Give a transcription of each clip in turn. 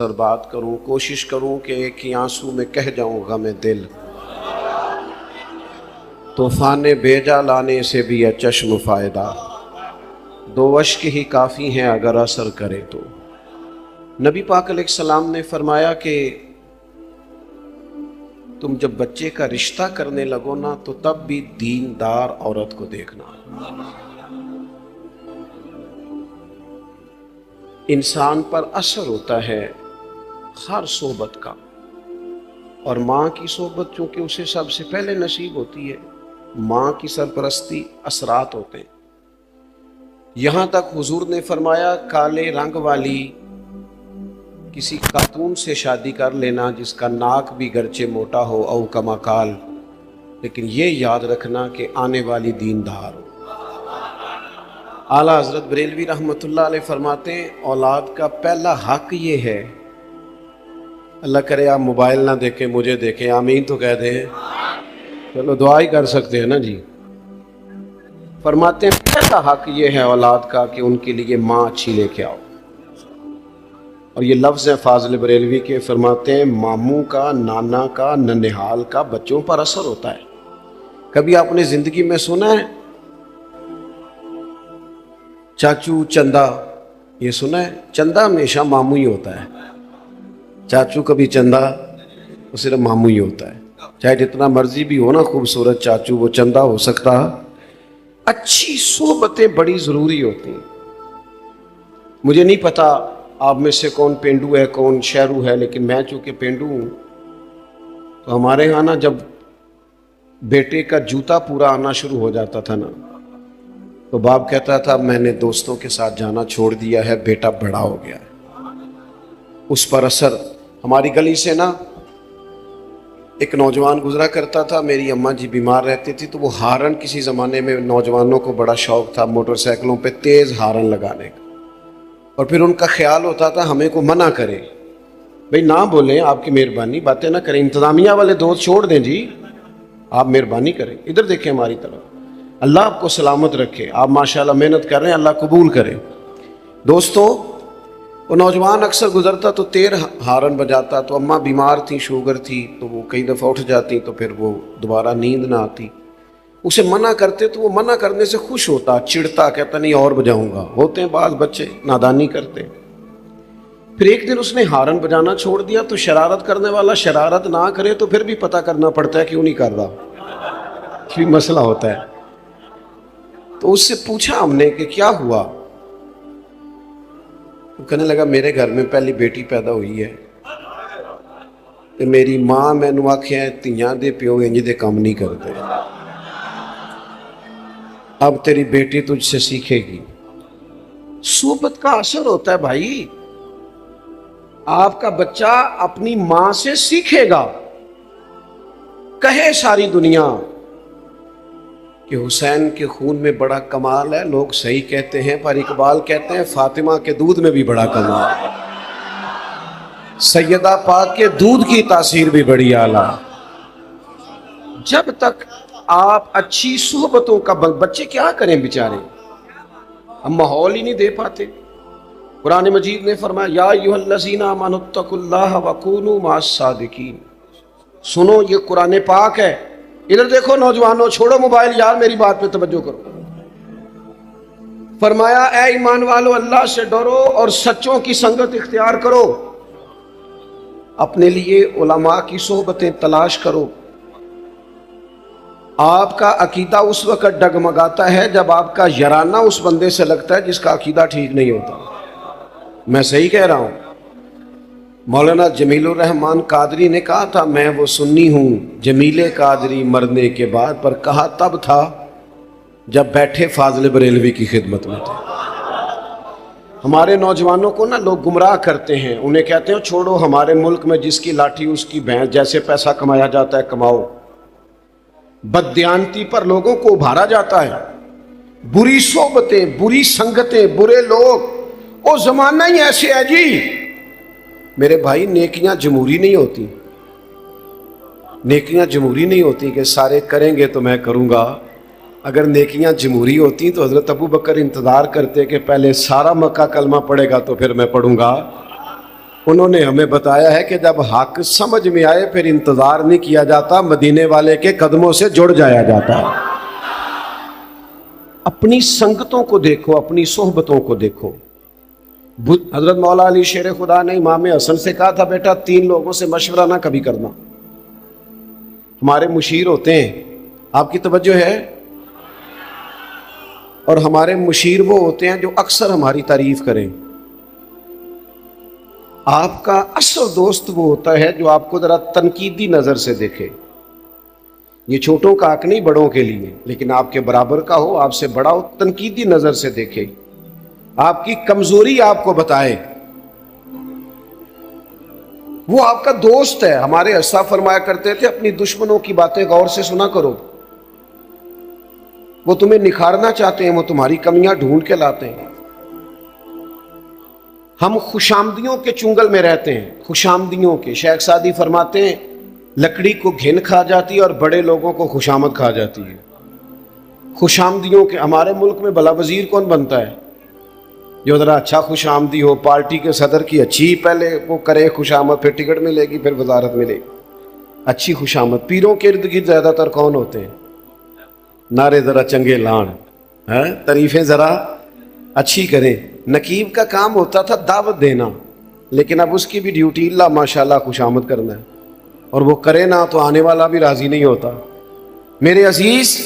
اور بات کروں، کوشش کروں کہ ایک ہی آنسو میں کہہ جاؤں غم دل، طوفان بھیجا لانے سے بھی ہے چشم فائدہ، دو اشک ہی کافی ہیں اگر اثر کرے تو۔ نبی پاک علیہ السلام نے فرمایا کہ تم جب بچے کا رشتہ کرنے لگو نا تو تب بھی دیندار عورت کو دیکھنا۔ انسان پر اثر ہوتا ہے ہر صحبت کا، اور ماں کی صحبت چونکہ اسے سب سے پہلے نصیب ہوتی ہے، ماں کی سرپرستی اثرات ہوتے ہیں۔ یہاں تک حضور نے فرمایا کالے رنگ والی کسی خاتون سے شادی کر لینا جس کا ناک بھی گرچہ موٹا ہو او کما کال، لیکن یہ یاد رکھنا کہ آنے والی دیندار ہو۔ اعلیٰ حضرت بریلوی رحمۃ اللہ علیہ فرماتے ہیں اولاد کا پہلا حق یہ ہے، اللہ کرے آپ موبائل نہ دیکھیں، مجھے دیکھیں، آمین تو کہہ دیں، چلو دعا ہی کر سکتے ہیں نا جی۔ فرماتے ہیں پہلا حق یہ ہے اولاد کا کہ ان کے لیے ماں اچھی لے کے آؤ، اور یہ لفظ ہے فاضل بریلوی کے، فرماتے ہیں ماموں کا، نانا کا، ننہال کا بچوں پر اثر ہوتا ہے۔ کبھی آپ نے زندگی میں سنا ہے چاچو چندہ؟ یہ سنا ہے؟ چندہ ہمیشہ ماموں ہی ہوتا ہے، چاچو کبھی چندہ، وہ صرف ماموں ہی ہوتا ہے، چاہے جتنا مرضی بھی ہو نا خوبصورت چاچو، وہ چندہ ہو سکتا۔ اچھی صحبتیں بڑی ضروری ہوتی ہیں۔ مجھے نہیں پتا آپ میں سے کون پینڈو ہے کون شہرو ہے، لیکن میں چونکہ پینڈو ہوں تو ہمارے ہاں نا جب بیٹے کا جوتا پورا آنا شروع ہو جاتا تھا نا تو باپ کہتا تھا میں نے دوستوں کے ساتھ جانا چھوڑ دیا ہے، بیٹا بڑا ہو گیا ہے۔ اس پر اثر ہماری گلی سے نا ایک نوجوان گزرا کرتا تھا، میری اماں جی بیمار رہتی تھی تو وہ ہارن، کسی زمانے میں نوجوانوں کو بڑا شوق تھا موٹر سائیکلوں پہ تیز ہارن لگانے کا، اور پھر ان کا خیال ہوتا تھا ہمیں کو منع کرے، بھئی نہ بولیں، آپ کی مہربانی، باتیں نہ کریں، انتظامیہ والے دوست چھوڑ دیں جی، آپ مہربانی کریں، ادھر دیکھیں ہماری طرف، اللہ آپ کو سلامت رکھے، آپ ماشاءاللہ محنت کر رہے ہیں، اللہ قبول کرے۔ دوستو وہ نوجوان اکثر گزرتا تو تیر ہارن بجاتا، تو اماں بیمار تھی، شوگر تھی، تو وہ کئی دفعہ اٹھ جاتی تو پھر وہ دوبارہ نیند نہ آتی، اسے منع کرتے تو وہ منع کرنے سے خوش ہوتا، چڑتا، کہتا نہیں اور بجاؤں گا۔ ہوتے ہیں بعض بچے نادانی کرتے۔ پھر ایک دن اس نے ہارن بجانا چھوڑ دیا تو شرارت کرنے والا شرارت نہ کرے تو پھر بھی پتہ کرنا پڑتا ہے کیوں نہیں کر رہا، کوئی مسئلہ ہوتا ہے۔ تو اس سے پوچھا ہم نے کہ کیا ہوا؟ وہ کہنے لگا میرے گھر میں پہلی بیٹی پیدا ہوئی ہے تو میری ماں مینوں آکھیا تیاں دے پیو انج دے کام نہیں کرتے، اب تیری بیٹی تجھ سے سیکھے گی۔ صحبت کا اثر ہوتا ہے بھائی، آپ کا بچہ اپنی ماں سے سیکھے گا۔ کہے ساری دنیا کہ حسین کے خون میں بڑا کمال ہے، لوگ صحیح کہتے ہیں، پر اقبال کہتے ہیں فاطمہ کے دودھ میں بھی بڑا کمال ہے، سیدہ پاک کے دودھ کی تاثیر بھی بڑی اعلیٰ۔ جب تک آپ اچھی صحبتوں کا بچے کیا کریں بیچارے، ہم ماحول ہی نہیں دے پاتے۔ قرآن مجید نے فرمایا یا ایھا الذین آمنوا اتقوا اللہ وکونوا مع الصادقین۔ سنو یہ قرآن پاک ہے، ادھر دیکھو نوجوانوں، چھوڑو موبائل، یار میری بات پہ توجہ کرو۔ فرمایا اے ایمان والو اللہ سے ڈرو اور سچوں کی سنگت اختیار کرو، اپنے لیے علماء کی صحبتیں تلاش کرو۔ آپ کا عقیدہ اس وقت ڈگمگاتا ہے جب آپ کا یارانہ اس بندے سے لگتا ہے جس کا عقیدہ ٹھیک نہیں ہوتا۔ میں صحیح کہہ رہا ہوں؟ مولانا جمیل الرحمن قادری نے کہا تھا میں وہ سنی ہوں جمیل قادری مرنے کے بعد، پر کہا تب تھا جب بیٹھے فاضل بریلوی کی خدمت میں تھے۔ ہمارے نوجوانوں کو نا لوگ گمراہ کرتے ہیں، انہیں کہتے ہیں چھوڑو ہمارے ملک میں جس کی لاٹھی اس کی بھینس، جیسے پیسہ کمایا جاتا ہے کماؤ۔ بددیانتی پر لوگوں کو ابھارا جاتا ہے، بری صحبتیں، بری سنگتیں، برے لوگ، وہ زمانہ ہی ایسے ہے جی۔ میرے بھائی نیکیاں جمہوری نہیں ہوتی، نیکیاں جمہوری نہیں ہوتی کہ سارے کریں گے تو میں کروں گا۔ اگر نیکیاں جمہوری ہوتی تو حضرت ابو بکر انتظار کرتے کہ پہلے سارا مکہ کلمہ پڑھے گا تو پھر میں پڑھوں گا۔ انہوں نے ہمیں بتایا ہے کہ جب حق سمجھ میں آئے پھر انتظار نہیں کیا جاتا، مدینے والے کے قدموں سے جڑ جایا جاتا ہے۔ اپنی سنگتوں کو دیکھو، اپنی صحبتوں کو دیکھو۔ حضرت مولا علی شیر خدا نے امام حسن سے کہا تھا، بیٹا 3 لوگوں سے مشورہ نہ کبھی کرنا۔ ہمارے مشیر ہوتے ہیں، آپ کی توجہ ہے؟ اور ہمارے مشیر وہ ہوتے ہیں جو اکثر ہماری تعریف کریں۔ آپ کا اصل دوست وہ ہوتا ہے جو آپ کو ذرا تنقیدی نظر سے دیکھے۔ یہ چھوٹوں کا حق نہیں بڑوں کے لیے، لیکن آپ کے برابر کا ہو، آپ سے بڑا ہو، تنقیدی نظر سے دیکھے، آپ کی کمزوری آپ کو بتائے، وہ آپ کا دوست ہے۔ ہمارے اسا فرمایا کرتے تھے، اپنی دشمنوں کی باتیں غور سے سنا کرو، وہ تمہیں نکھارنا چاہتے ہیں، وہ تمہاری کمیاں ڈھونڈ کے لاتے ہیں۔ ہم خوشامدیوں کے چنگل میں رہتے ہیں، خوشامدیوں کے۔ شیخ سعدی فرماتے ہیں لکڑی کو گھن کھا جاتی ہے اور بڑے لوگوں کو خوشامد کھا جاتی ہے۔ خوشامدیوں کے۔ ہمارے ملک میں بھلا وزیر کون بنتا ہے؟ جو ذرا اچھا خوش آمدی ہو، پارٹی کے صدر کی اچھی پہلے وہ کرے خوش آمد، پھر ٹکٹ ملے گی، پھر وزارت ملے گی، اچھی خوش آمد۔ پیروں کے ارد گرد زیادہ تر کون ہوتے ہیں؟ نعرے ذرا چنگے لان، تعریفیں ذرا اچھی کریں۔ نقیب کا کام ہوتا تھا دعوت دینا، لیکن اب اس کی بھی ڈیوٹی اللہ ماشاءاللہ خوش آمد کرنا ہے، اور وہ کرے نہ تو آنے والا بھی راضی نہیں ہوتا۔ میرے عزیز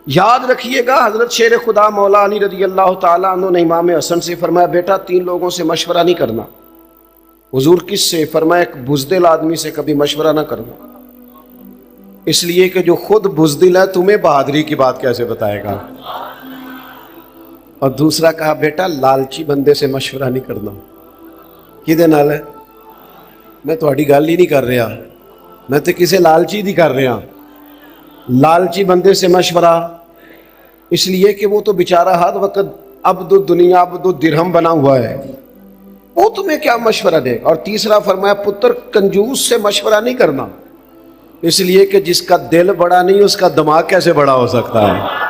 یاد رکھیے گا، حضرت شیر خدا مولا علی رضی اللہ تعالیٰ عنہ نے امام حسن سے فرمایا، بیٹا 3 لوگوں سے مشورہ نہیں کرنا۔ حضور کس سے؟ فرمایا ایک بزدل آدمی سے کبھی مشورہ نہ کرنا، اس لیے کہ جو خود بزدل ہے تمہیں بہادری کی بات کیسے بتائے گا۔ اور دوسرا کہا، بیٹا لالچی بندے سے مشورہ نہیں کرنا۔ کدے نال ہے؟ میں تھوڑی گل ہی نہیں کر رہا، میں تو کسے لالچی نہیں کر رہا۔ لالچی بندے سے مشورہ، اس لیے کہ وہ تو بیچارہ ہر وقت عبد الدنیا عبد الدرہم بنا ہوا ہے، وہ تمہیں کیا مشورہ دے۔ اور تیسرا فرمایا، پتر کنجوس سے مشورہ نہیں کرنا، اس لیے کہ جس کا دل بڑا نہیں اس کا دماغ کیسے بڑا ہو سکتا ہے۔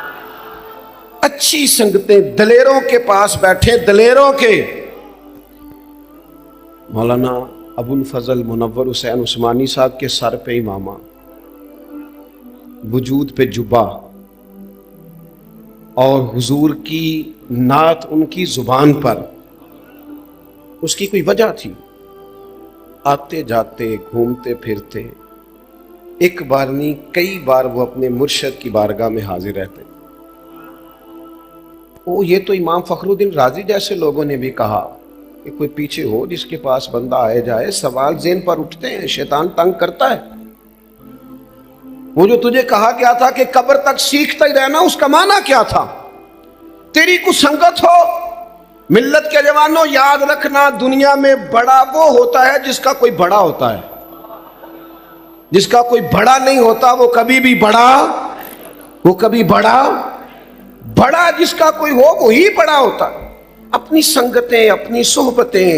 اچھی سنگتیں، دلیروں کے پاس بیٹھے، دلیروں کے۔ مولانا ابو الفضل منور حسین عثمانی صاحب کے سر پہ امامہ، وجود پہ جبہ، اور حضور کی نعت ان کی زبان پر۔ اس کی کوئی وجہ تھی، آتے جاتے گھومتے پھرتے، ایک بار نہیں کئی بار وہ اپنے مرشد کی بارگاہ میں حاضر رہتے۔ یہ تو امام فخر الدین رازی جیسے لوگوں نے بھی کہا کہ کوئی پیچھے ہو جس کے پاس بندہ آئے جائے، سوال ذہن پر اٹھتے ہیں، شیطان تنگ کرتا ہے۔ وہ جو تجھے کہا کیا تھا کہ قبر تک سیکھتا ہی رہنا، اس کا معنی کیا تھا؟ تیری کو سنگت ہو۔ ملت کے جوانوں یاد رکھنا، دنیا میں بڑا وہ ہوتا ہے جس کا کوئی بڑا ہوتا ہے، جس کا کوئی بڑا نہیں ہوتا وہ کبھی بھی بڑا، وہ کبھی بڑا جس کا کوئی ہو وہی بڑا ہوتا۔ اپنی سنگتیں، اپنی صحبتیں۔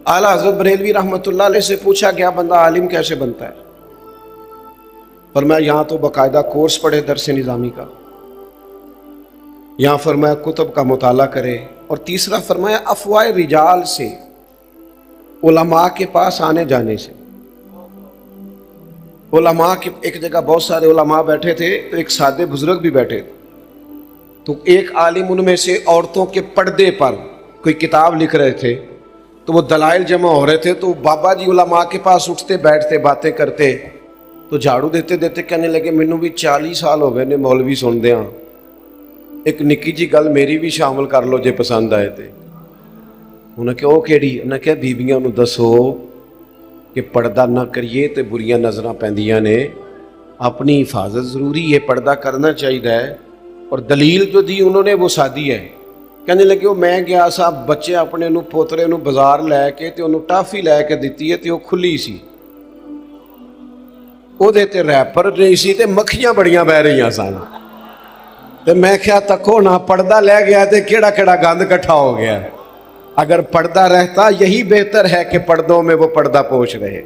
اعلیٰ حضرت بریلوی رحمۃ اللہ علیہ سے پوچھا گیا، بندہ عالم کیسے بنتا ہے؟ فرمایا یہاں تو باقاعدہ کورس پڑھے درس نظامی کا، یہاں فرمایا کتب کا مطالعہ کرے، اور تیسرا فرمایا افواہ رجال سے، علماء کے پاس آنے جانے سے۔ علماء کے ایک جگہ بہت سارے علماء بیٹھے تھے، تو ایک سادے بزرگ بھی بیٹھے تھے، تو ایک عالم ان میں سے عورتوں کے پردے پر کوئی کتاب لکھ رہے تھے، تو وہ دلائل جمع ہو رہے تھے، تو بابا جی علماء کے پاس اٹھتے بیٹھتے باتیں کرتے، تو جھاڑو دیتے دیتے کہنے لگے، مینوں بھی 40 سال ہو گئے نے مولوی سن دیاں، ایک نکی جی گل میری بھی شامل کر لو جے پسند آئے تے۔ انہوں نے کہا وہ کیڑی؟ انہوں نے کہا بیبیاں نو دسو کہ پردہ نہ کریے تے بریاں نظراں پیندیاں نے، اپنی حفاظت ضروری ہے، پردہ کرنا چاہیے۔ اور دلیل جو دی انہوں نے وہ سادی ہے، کہنے لگے وہ میں گیا سا بچے اپنے نو پوترے نو بازار لے کے تے انہوں ٹافی لے کے دیتی ہے تے وہ کھلی سی، وہ دیتے ریپر نہیں سی تے مکھیاں بڑیاں بہ رہی سن، تے میں کیا تکو نہ پردہ لے گیا تے کیڑا کیڑا گند کٹھا ہو گیا۔ اگر پردہ رہتا یہی بہتر ہے کہ پردوں میں وہ پردہ پوش رہے۔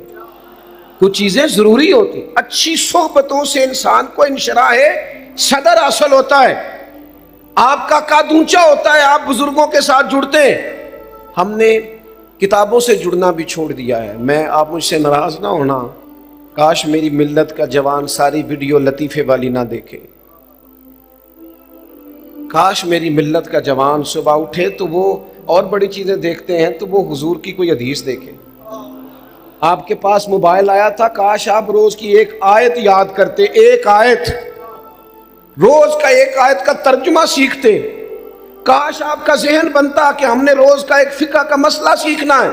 کچھ چیزیں ضروری ہوتی، اچھی صحبتوں سے انسان کو انشراح صدر حاصل ہوتا ہے، آپ کا قد اونچا ہوتا ہے، آپ بزرگوں کے ساتھ جڑتے ہیں۔ ہم نے کتابوں سے جڑنا بھی چھوڑ دیا ہے. میں آپ مجھ سے ناراض نہ ہونا، کاش میری ملت کا جوان ساری ویڈیو لطیفے والی نہ دیکھے. کاش میری ملت کا جوان صبح اٹھے تو وہ اور بڑی چیزیں دیکھتے ہیں تو وہ حضور کی کوئی حدیث دیکھے. آپ کے پاس موبائل آیا تھا، کاش آپ روز کی ایک آیت یاد کرتے، ایک آیت، روز کا ایک آیت کا ترجمہ سیکھتے. کاش آپ کا ذہن بنتا کہ ہم نے روز کا ایک فقہ کا مسئلہ سیکھنا ہے.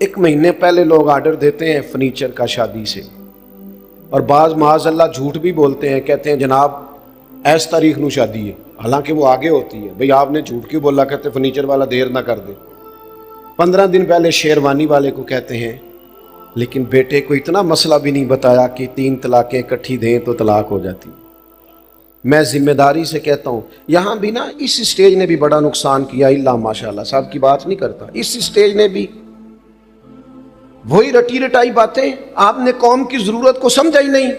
ایک مہینے پہلے لوگ آرڈر دیتے ہیں فرنیچر کا شادی سے، اور بعض معاذ اللہ جھوٹ بھی بولتے ہیں، کہتے ہیں جناب ایس تاریخ نو شادی ہے، حالانکہ وہ آگے ہوتی ہے. بھئی آپ نے جھوٹ کیوں بولا؟ کہتے فرنیچر والا دیر نہ کر دے. 15 دن پہلے شیروانی والے کو کہتے ہیں، لیکن بیٹے کو اتنا مسئلہ بھی نہیں بتایا کہ 3 طلاقیں اکٹھی دیں تو طلاق ہو جاتی. میں ذمہ داری سے کہتا ہوں، یہاں بھی نا اس اسٹیج نے بھی بڑا نقصان کیا. اللہ ماشاءاللہ صاحب کی بات نہیں کرتا، اس اسٹیج نے بھی وہی رٹی رٹائی باتیں. آپ نے قوم کی ضرورت کو سمجھا ہی نہیں،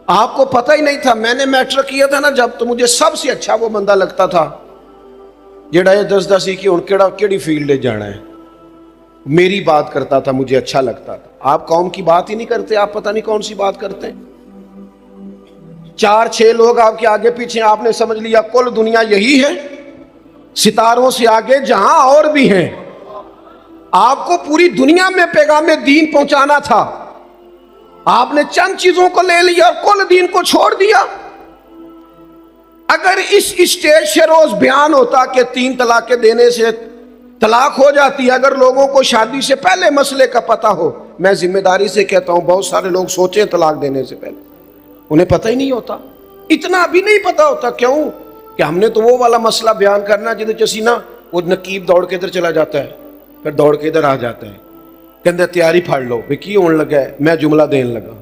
آپ کو پتہ ہی نہیں تھا. میں نے میٹرک کیا تھا نا جب، تو مجھے سب سے اچھا وہ بندہ لگتا تھا جڑا یہ 10 ہی کہ ہن کیڑی فیلڈ لے جانا ہے. میری بات کرتا تھا، مجھے اچھا لگتا تھا. آپ قوم کی بات ہی نہیں کرتے، آپ پتہ نہیں کون سی بات کرتے ہیں. 4-6 لوگ آپ کے آگے پیچھے، آپ نے سمجھ لیا کل دنیا یہی ہے، ستاروں سے آگے جہاں اور بھی ہیں. آپ کو پوری دنیا میں پیغام دین پہنچانا تھا، آپ نے چند چیزوں کو لے لیا اور کل دین کو چھوڑ دیا. اگر اس اسٹیج سے روز بیان ہوتا کہ 3 طلاقیں دینے سے طلاق ہو جاتی ہے، اگر لوگوں کو شادی سے پہلے مسئلے کا پتہ ہو، میں ذمہ داری سے کہتا ہوں بہت سارے لوگ سوچیں طلاق دینے سے پہلے، انہیں پتہ ہی نہیں ہوتا. اتنا بھی نہیں پتہ ہوتا. کیوں کہ ہم نے تو وہ والا مسئلہ بیان کرنا جدے چسی نا وہ نقیب دوڑ کے ادھر چلا جاتا ہے، پھر دوڑ کے ادھر آ جاتا ہے، کہندے تیاری پھڑ لو. بھئی کی ہون لگا ہے؟ میں جملہ دین لگا.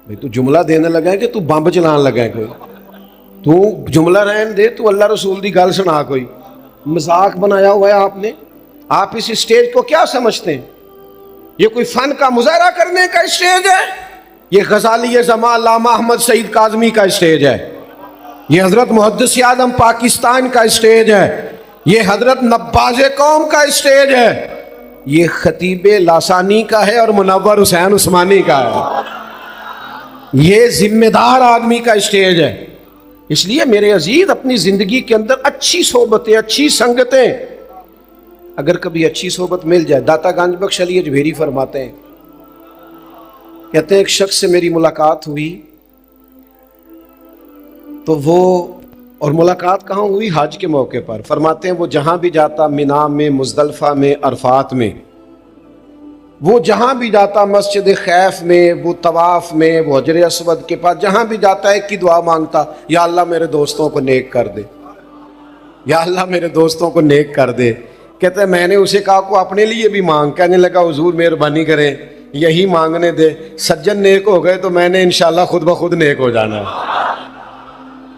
بھئی تو جملہ دینے لگا ہے کہ تو بمب چلان لگا ہے؟ کوئی تو جملہ رہن دے، تو اللہ رسول دی گل سنا. کوئی مذاق بنایا ہوا ہے آپ نے. آپ اس اسٹیج کو کیا سمجھتے ہیں؟ یہ کوئی فن کا مظاہرہ کرنے کا اسٹیج ہے؟ یہ غزالی زمان علامہ احمد سعید کاظمی کا اسٹیج ہے، یہ حضرت محدث اعظم پاکستان کا اسٹیج ہے، یہ حضرت نباز قوم کا اسٹیج ہے، یہ خطیب لاسانی کا ہے اور منور حسین عثمانی کا ہے، یہ ذمہ دار آدمی کا اسٹیج ہے. اس لیے میرے عزیز اپنی زندگی کے اندر اچھی صحبتیں، اچھی سنگتیں، اگر کبھی اچھی صحبت مل جائے. داتا گنج بخش علی اجمیری فرماتے ہیں، کہتے ہیں ایک شخص سے میری ملاقات ہوئی تو وہ، اور ملاقات کہاں ہوئی؟ حج کے موقع پر. فرماتے ہیں وہ جہاں بھی جاتا، مینا میں، مزدلفہ میں، عرفات میں، وہ جہاں بھی جاتا، مسجد خیف میں، وہ طواف میں، وہ حجر اسود کے پاس جہاں بھی جاتا ایک کی دعا مانگتا، یا اللہ میرے دوستوں کو نیک کر دے، یا اللہ میرے دوستوں کو نیک کر دے. کہتے ہیں میں نے اسے کہا کو اپنے لیے بھی مانگ. کہنے لگا حضور مہربانی کریں یہی مانگنے دے، سجن نیک ہو گئے تو میں نے انشاءاللہ خود بخود نیک ہو جانا ہے.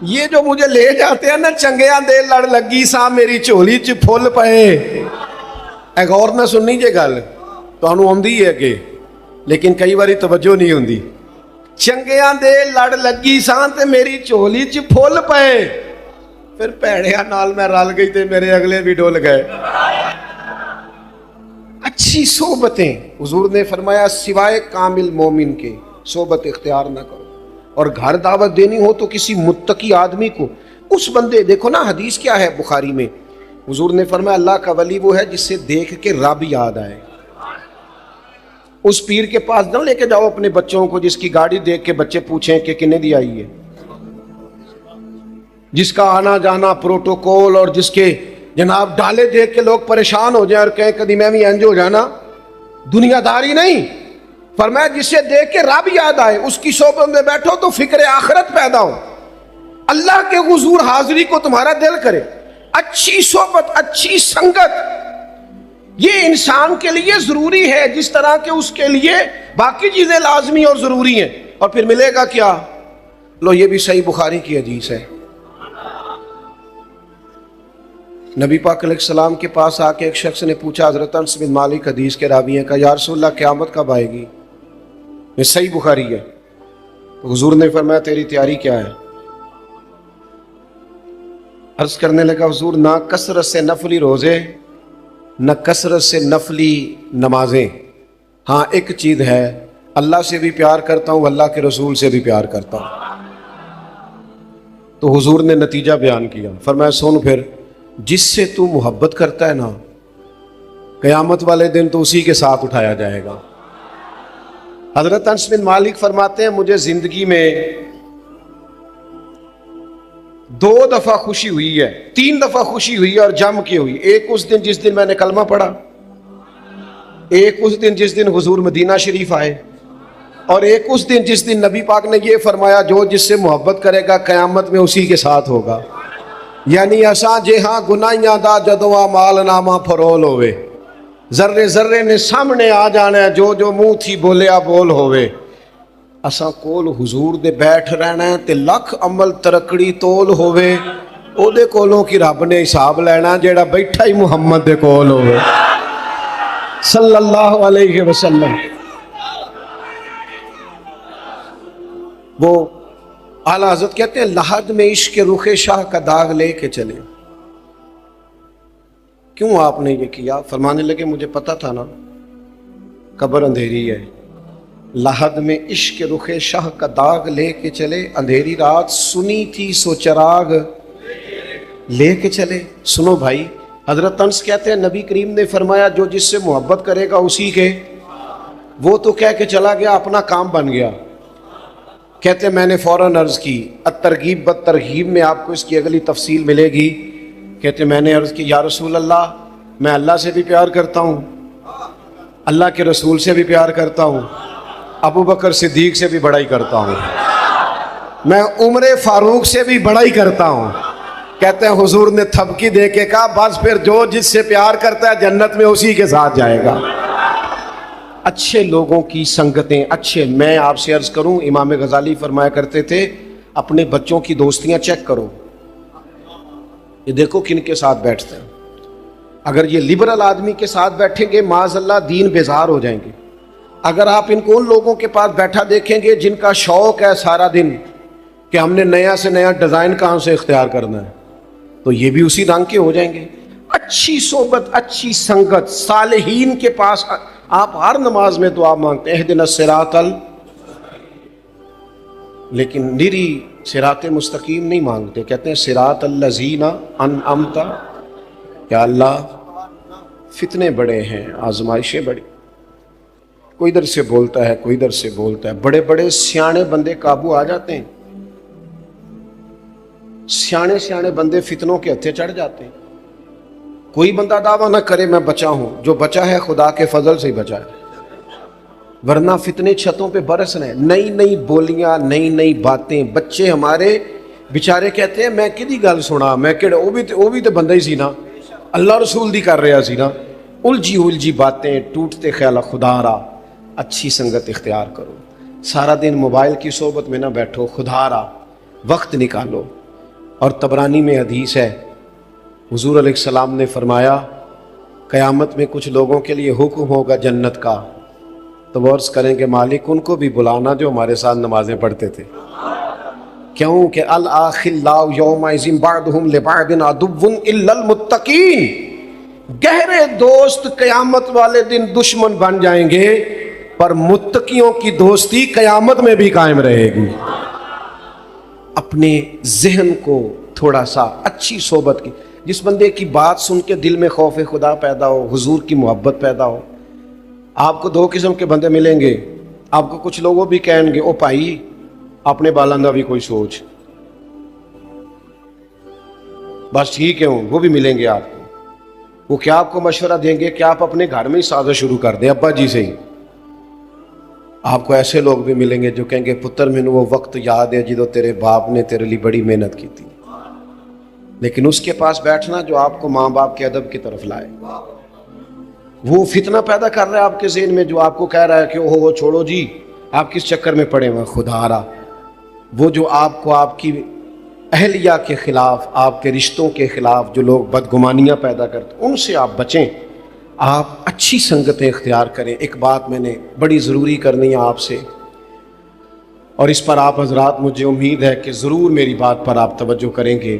یہ جو مجھے لے جاتے ہیں نا، چنگیاں دے لڑ لگی سا میری چولی چ پھول پئے. اے غور نہ سننی جے گل تانوں آندی ہے کہ، لیکن کئی باری توجہ نہیں ہوندی. چنگیاں دے لڑ لگی سا تے میری چولی چ پھول پئے، پھر پیڑیاں نال میں رل گئی تے میرے اگلے بھی ڈول گئے. اچھی صحبتیں، حضور نے فرمایا سوائے کامل مومن کے صحبت اختیار نہ کرو. اور گھر دعوت دینی ہو تو کسی متقی آدمی کو، اس بندے، دیکھو نا حدیث کیا ہے بخاری میں، حضور نے فرمایا اللہ کا ولی وہ ہے جس سے دیکھ کے رب یاد آئے. اس پیر کے پاس نہ لے کے جاؤ اپنے بچوں کو جس کی گاڑی دیکھ کے بچے پوچھیں کہ کنے دی آئی ہے، جس کا آنا جانا پروٹوکول، اور جس کے جناب ڈالے دیکھ کے لوگ پریشان ہو جائیں اور کہیں کدی میں بھی انج ہو جانا. دنیا داری نہیں. فرمایا جسے دیکھ کے رب یاد آئے، اس کی صحبت میں بیٹھو تو فکر آخرت پیدا ہو، اللہ کے حضور حاضری کو تمہارا دل کرے. اچھی صحبت، اچھی سنگت، یہ انسان کے لیے ضروری ہے جس طرح کہ اس کے لیے باقی چیزیں لازمی اور ضروری ہیں. اور پھر ملے گا کیا؟ لو یہ بھی صحیح بخاری کی حدیث ہے. نبی پاک علیہ السلام کے پاس آ کے ایک شخص نے پوچھا، حضرت انس بن مالک حدیث کے راوی ہیں، کہا یا رسول اللہ قیامت کب آئے گی؟ یہ صحیح بخاری ہے. تو حضور نے فرمایا تیری تیاری کیا ہے؟ عرض کرنے لگا حضور نہ کثرت سے نفلی روزے نہ کثرت سے نفلی نمازیں. ہاں ایک چیز ہے، اللہ سے بھی پیار کرتا ہوں، اللہ کے رسول سے بھی پیار کرتا ہوں. تو حضور نے نتیجہ بیان کیا، فرمایا سن پھر، جس سے تو محبت کرتا ہے نا، قیامت والے دن تو اسی کے ساتھ اٹھایا جائے گا. حضرت انس بن مالک فرماتے ہیں مجھے زندگی میں 2 دفعہ خوشی ہوئی ہے، 3 دفعہ خوشی ہوئی ہے اور جم کے ہوئی. ایک اس دن جس دن میں نے کلمہ پڑھا، ایک اس دن جس دن حضور مدینہ شریف آئے، اور ایک اس دن جس دن نبی پاک نے یہ فرمایا جو جس سے محبت کرے گا قیامت میں اسی کے ساتھ ہوگا. یعنی اساں جے ہاں گناہیاں دا جدوں مال نامہ فرول ہوئے، ذرے ذرے نے سامنے آ جانا ہے، جو جو منہ تھی بولیا بول ہوئے. اساں کول حضور دے بیٹھ رہنا ہے تے لکھ عمل ترکڑی تول ہوئے، او دے کولوں کی رب نے حساب لینا جیڑا بیٹھا ہی محمد دے کول ہوئے صلی اللہ علیہ وسلم. وہ اعلیٰ حضرت کہتے ہیں لحد میں عشق رخ شاہ کا داغ لے کے چلے. کیوں آپ نے یہ کیا؟ فرمانے لگے مجھے پتا تھا نا قبر اندھیری ہے، لحد میں عشق رخ شاہ کا داغ لے کے چلے، اندھیری رات سنی تھی سو چراغ لے کے چلے. سنو بھائی، حضرت انس کہتے ہیں نبی کریم نے فرمایا جو جس سے محبت کرے گا اسی کے. وہ تو کہہ کے چلا گیا، اپنا کام بن گیا. کہتے ہیں میں نے فوراً عرض کی، الترغیب بالترہیب میں آپ کو اس کی اگلی تفصیل ملے گی. کہتے ہیں میں نے عرض کی یا رسول اللہ، میں اللہ سے بھی پیار کرتا ہوں، اللہ کے رسول سے بھی پیار کرتا ہوں، ابو بکر صدیق سے بھی بڑائی کرتا ہوں، میں عمر فاروق سے بھی بڑائی کرتا ہوں. کہتے ہیں حضور نے تھپکی دے کے کہا بس پھر جو جس سے پیار کرتا ہے جنت میں اسی کے ساتھ جائے گا. اچھے لوگوں کی سنگتیں اچھے. میں آپ سے عرض کروں، امام غزالی فرمایا کرتے تھے اپنے بچوں کی دوستیاں چیک کرو، یہ دیکھو کن کے ساتھ بیٹھتے ہیں. اگر یہ لبرل آدمی کے ساتھ بیٹھیں گے معاذ اللہ دین بیزار ہو جائیں گے. اگر آپ ان کو ان لوگوں کے پاس بیٹھا دیکھیں گے جن کا شوق ہے سارا دن کہ ہم نے نیا سے نیا ڈیزائن کہاں سے اختیار کرنا ہے، تو یہ بھی اسی رنگ کے ہو جائیں گے. اچھی صحبت، اچھی سنگت، صالحین کے پاس. آپ ہر نماز میں دعا مانگتے ہیں اہدنا الصراط لیکن نری صراط مستقیم نہیں مانگتے، کہتے ہیں صراط الذین انعمت. یا اللہ فتنے بڑے ہیں، آزمائشیں بڑی، کوئی ادھر سے بولتا ہے کوئی ادھر سے بولتا ہے. بڑے بڑے سیانے بندے قابو آ جاتے ہیں، سیانے سیانے بندے فتنوں کے ہتھے چڑھ جاتے ہیں. کوئی بندہ دعویٰ نہ کرے میں بچا ہوں، جو بچا ہے خدا کے فضل سے ہی بچا ہے، ورنہ فتنے چھتوں پہ برس رہے ہیں. نئی نئی بولیاں، نئی نئی باتیں. بچے ہمارے بیچارے کہتے ہیں میں کدی گل سنا، میں کہڑے وہ بھی تو بندہ ہی سی نا، اللہ رسول دی کر رہا سی نا. الجھی باتیں، ٹوٹتے خیال. خدا را اچھی سنگت اختیار کرو، سارا دن موبائل کی صحبت میں نہ بیٹھو، خدا را وقت نکالو. اور طبرانی میں حدیث ہے حضور علیہ السلام نے فرمایا قیامت میں کچھ لوگوں کے لیے حکم ہوگا جنت کا، تو وہ عرض کریں گے مالک ان کو بھی بلانا جو ہمارے ساتھ نمازیں پڑھتے تھے. کیوں کہ الاخلاء یومئذ بعضهم لبعض عدو الا المتقین. گہرے دوست قیامت والے دن دشمن بن جائیں گے، پر متقیوں کی دوستی قیامت میں بھی قائم رہے گی. اپنے ذہن کو تھوڑا سا اچھی صحبت کی، جس بندے کی بات سن کے دل میں خوف خدا پیدا ہو، حضور کی محبت پیدا ہو. آپ کو 2 قسم کے بندے ملیں گے. آپ کو کچھ لوگوں بھی کہیں گے او بھائی اپنے بالندہ بھی کوئی سوچ، بس ٹھیک ہے وہ بھی ملیں گے آپ کو. وہ کیا آپ کو مشورہ دیں گے کہ آپ اپنے گھر میں ہی سازش شروع کر دیں ابا جی سے ہی. آپ کو ایسے لوگ بھی ملیں گے جو کہیں گے پتر مینوں وہ وقت یاد ہے جدو تیرے باپ نے تیرے لیے بڑی محنت کی تھی. لیکن اس کے پاس بیٹھنا جو آپ کو ماں باپ کے ادب کی طرف لائے. وہ فتنہ پیدا کر رہا ہے آپ کے ذہن میں، جو آپ کو کہہ رہا ہے کہ وہ چھوڑو جی آپ کس چکر میں پڑے ہوئے. خدا را وہ جو آپ کو آپ کی اہلیہ کے خلاف، آپ کے رشتوں کے خلاف جو لوگ بدگمانیاں پیدا کرتے ان سے آپ بچیں. آپ اچھی سنگتیں اختیار کریں. ایک بات میں نے بڑی ضروری کرنی ہے آپ سے، اور اس پر آپ حضرات مجھے امید ہے کہ ضرور میری بات پر آپ توجہ کریں گے.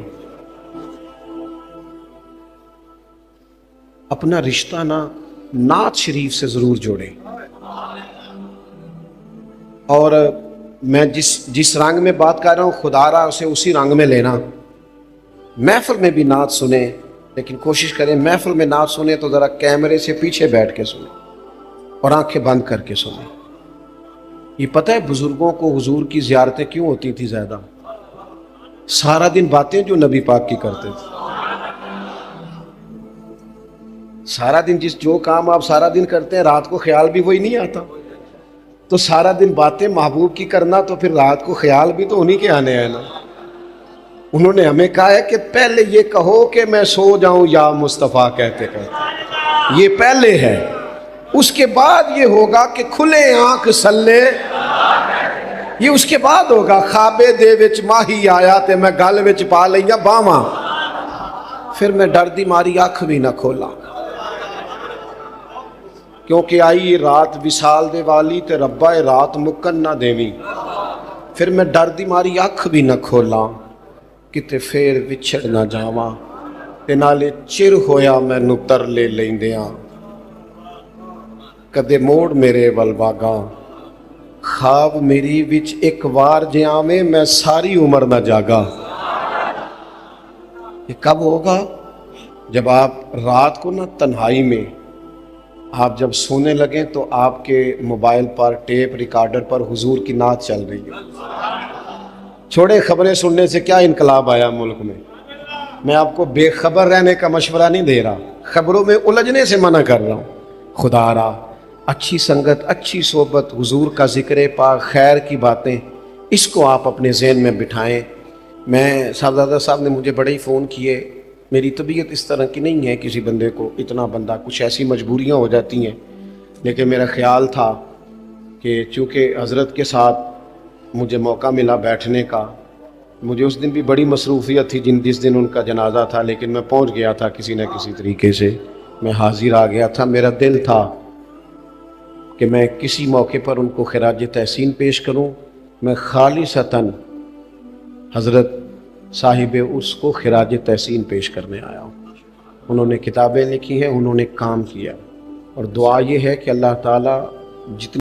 اپنا رشتہ نا نعت شریف سے ضرور جوڑیں. اور میں جس رنگ میں بات کر رہا ہوں خدا را اسے اسی رنگ میں لینا. محفل میں بھی نعت سنیں، لیکن کوشش کریں محفل میں نعت سنیں تو ذرا کیمرے سے پیچھے بیٹھ کے سنیں اور آنکھیں بند کر کے سنیں. یہ پتہ ہے بزرگوں کو حضور کی زیارتیں کیوں ہوتی تھی زیادہ؟ سارا دن باتیں جو نبی پاک کی کرتے تھے. سارا دن جو کام آپ سارا دن کرتے ہیں رات کو خیال بھی وہی نہیں آتا. تو سارا دن باتیں محبوب کی کرنا تو پھر رات کو خیال بھی تو انہی کے آنے ہیں نا. انہوں نے ہمیں کہا ہے کہ پہلے یہ کہو کہ میں سو جاؤں یا مصطفیٰ کہتے کہتے. یہ پہلے ہے، اس کے بعد یہ ہوگا کہ کھلے آنکھ سلے. یہ اس کے بعد ہوگا خوابے دے وچ ماہی آیا تے میں گل وچ پا لیا باواں، پھر میں ڈر دی ماری اکھ بھی نہ کھولا. کیونکہ آئی رات وصال دے والی تے ربا رات مکن نہ دیویں. پھر میں ڈر دی ماری اکھ بھی نہ کھولا کتے پھر وچھڑ نہ جاواں تے نالے چر ہویا مینوں تر لے لیندیاں. کدے موڑ میرے ول واگاں خواب میری وچ ایک وار جے آویں میں ساری عمر نہ جاگا. یہ کب ہوگا؟ جب آپ رات کو نہ تنہائی میں آپ جب سونے لگیں تو آپ کے موبائل پر ٹیپ ریکارڈر پر حضور کی نعت چل رہی ہے. چھوڑے خبریں سننے سے کیا انقلاب آیا ملک میں. میں آپ کو بے خبر رہنے کا مشورہ نہیں دے رہا، خبروں میں الجھنے سے منع کر رہا ہوں. خدا را اچھی سنگت، اچھی صحبت، حضور کا ذکر پاک، خیر کی باتیں، اس کو آپ اپنے ذہن میں بٹھائیں. میں صاحبزادہ صاحب نے مجھے بڑے ہی فون کیے. میری طبیعت اس طرح کی نہیں ہے کسی بندے کو اتنا بندہ، کچھ ایسی مجبوریاں ہو جاتی ہیں. لیکن میرا خیال تھا کہ چونکہ حضرت کے ساتھ مجھے موقع ملا بیٹھنے کا، مجھے اس دن بھی بڑی مصروفیت تھی جس دن ان کا جنازہ تھا، لیکن میں پہنچ گیا تھا کسی نہ کسی طریقے سے. میں حاضر آ گیا تھا. میرا دل تھا کہ میں کسی موقع پر ان کو خراج تحسین پیش کروں. میں خالصتاً حضرت صاحب اس کو خراج تحسین پیش کرنے آیا ہوں. انہوں نے کتابیں لکھی ہیں، انہوں نے کام کیا، اور دعا یہ ہے کہ اللہ تعالیٰ جتنی